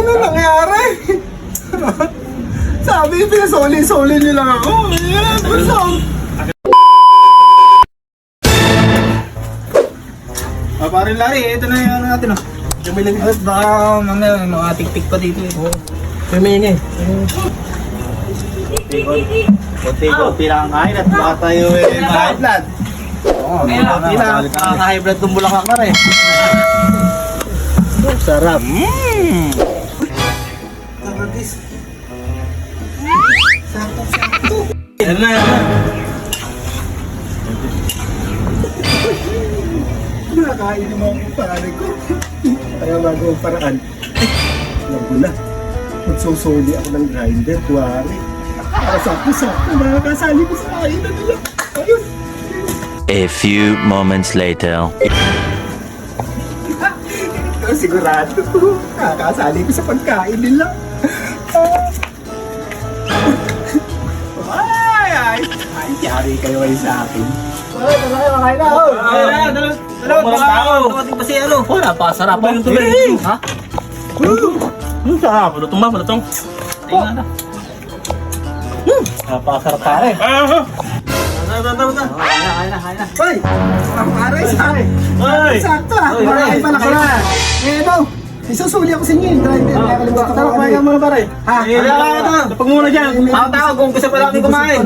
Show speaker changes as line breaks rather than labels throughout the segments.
Ano nangyari? Sabi, pinasoli-soli niyo lang ako. Ayan, gusto.
Pare Larry, ito na yung ano natin, oh. Yung may lagay.
At baka mga tik-tik pa dito eh.
May mingi. Kunti-kunti lang ang kain at baka tayo ma-high blood. Oo, high blood ng Bulacan ka rin. Sarap. Yan na, yan na.
Nakakain naman ang pare ko. Kaya bago ang paraan. Alam ko na. Magsusoli ako ng grinder, tuwari. Para sakto-sakto, nakakasali ko sa kain na nila. Ayun.
A few moments later.
Ito sigurado to. Nakakasali ko sa pagkain nila. Ay, yari kayo kayo sa akin. Ay, kayo, makain na.
Dalawa pa si ano. Oh, napasarap pa yung tubig. Ha? Ano sarap? Malutong ba? Malutong? Tingnan na. Napasarap pare. Kain na.
Hoy! Ang pare sa akin.
Hoy!
Sakto ah.
Hoy,
Ay, pala ko
hoy.
na. Eh, no. Isusuli ako sa inyo. Driver. Nakakalimutan ko.
Kumain muna pare.
Ha?
Lapag muna dyan. Tawag kung gusto pa natin kumain.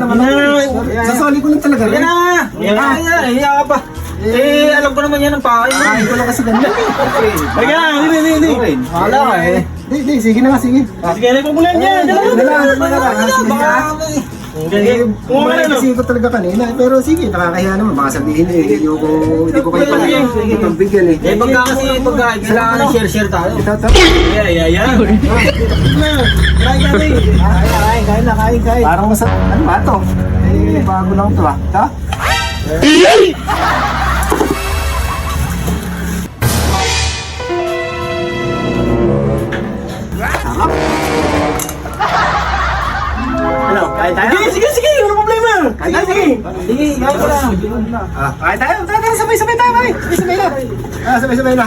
Sasoli ko lang talaga.
Yan na! Yan na! Hiya ka pa! Eh, alam ko naman yan ang pakain mo.
Kain ko lang kasi ganda.
Halika na! Hindi!
Wala ka eh. Di, sige na nga, sige.
Sige, nagpagulan yan!
Kumain kasi ko talaga kanina. Pero sige, nakakahiya naman. Baka sabihin eh, hindi ko kayo pagbigyan eh.
Eh, pagka kasi pagkain, kailangan ng share tayo. Yeah.
Kain. Parang masarap. Ano ba ito? Eh, bago lang ito ah. Ha?
Ano, kain tayo? Sige! Ano problema? Kain tayo, sige! Sige, kain ko lang.
Kain tayo. Tara, sabay-sabay tayo. Sabay-sabay na. Sabay-sabay na.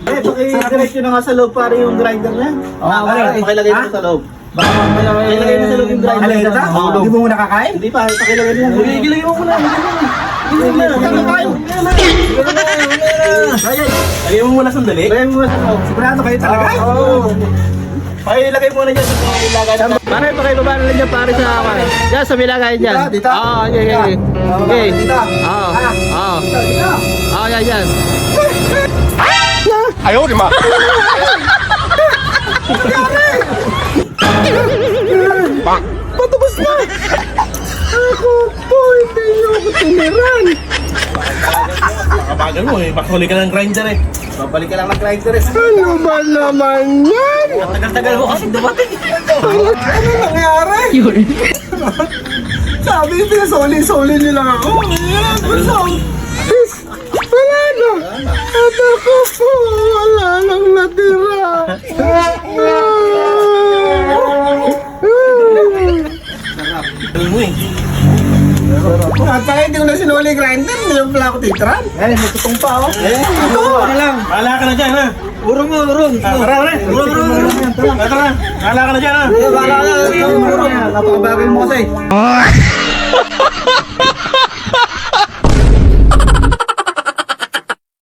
Pakidiretso na nga sa loob pare yung grinder na yan. Pakilagay mo sa loob. Baka pakilagay mo sa loob yung grinder.
Hindi mo muna kakain?
Hindi pa, pakilagay mo. Gilagay mo muna. Lagay mo muna sandali. Lagay mo muna sa loob.
Sigurado kayo talaga?
Oo. Pakilagay mo na dyan sa ilagay na. Pare, pakibaba na lang dyan pare sa pare. Dyan sa bilagay dyan.
Dito?
Oo, okay.
Dito?
Oo.
Dito?
Oo, yan.
Patubos na! Ako po, hindi niyo ako tiniran!
Kabagal mo eh, bakuli ka ng grinder eh. Babalik ka lang ng grinder eh.
Ano ba naman yan?
Tagal-tagal mo kasi dumating.
Ano nangyari? Sabi, pinasoli-soli niyo lang ako. Ayan, gusto. Wala na. At ako po, wala nang natira.
Tagal mo eh.
At pala hindi ko na sinuli grinder, hindi yung pala ako titran.
Eh, matutong pa oh. Ano lang. Bahala ka na dyan ha. Urong. Tara. Bahala ka na dyan ha.
Bahala ka na. Napakabagal mo kasi.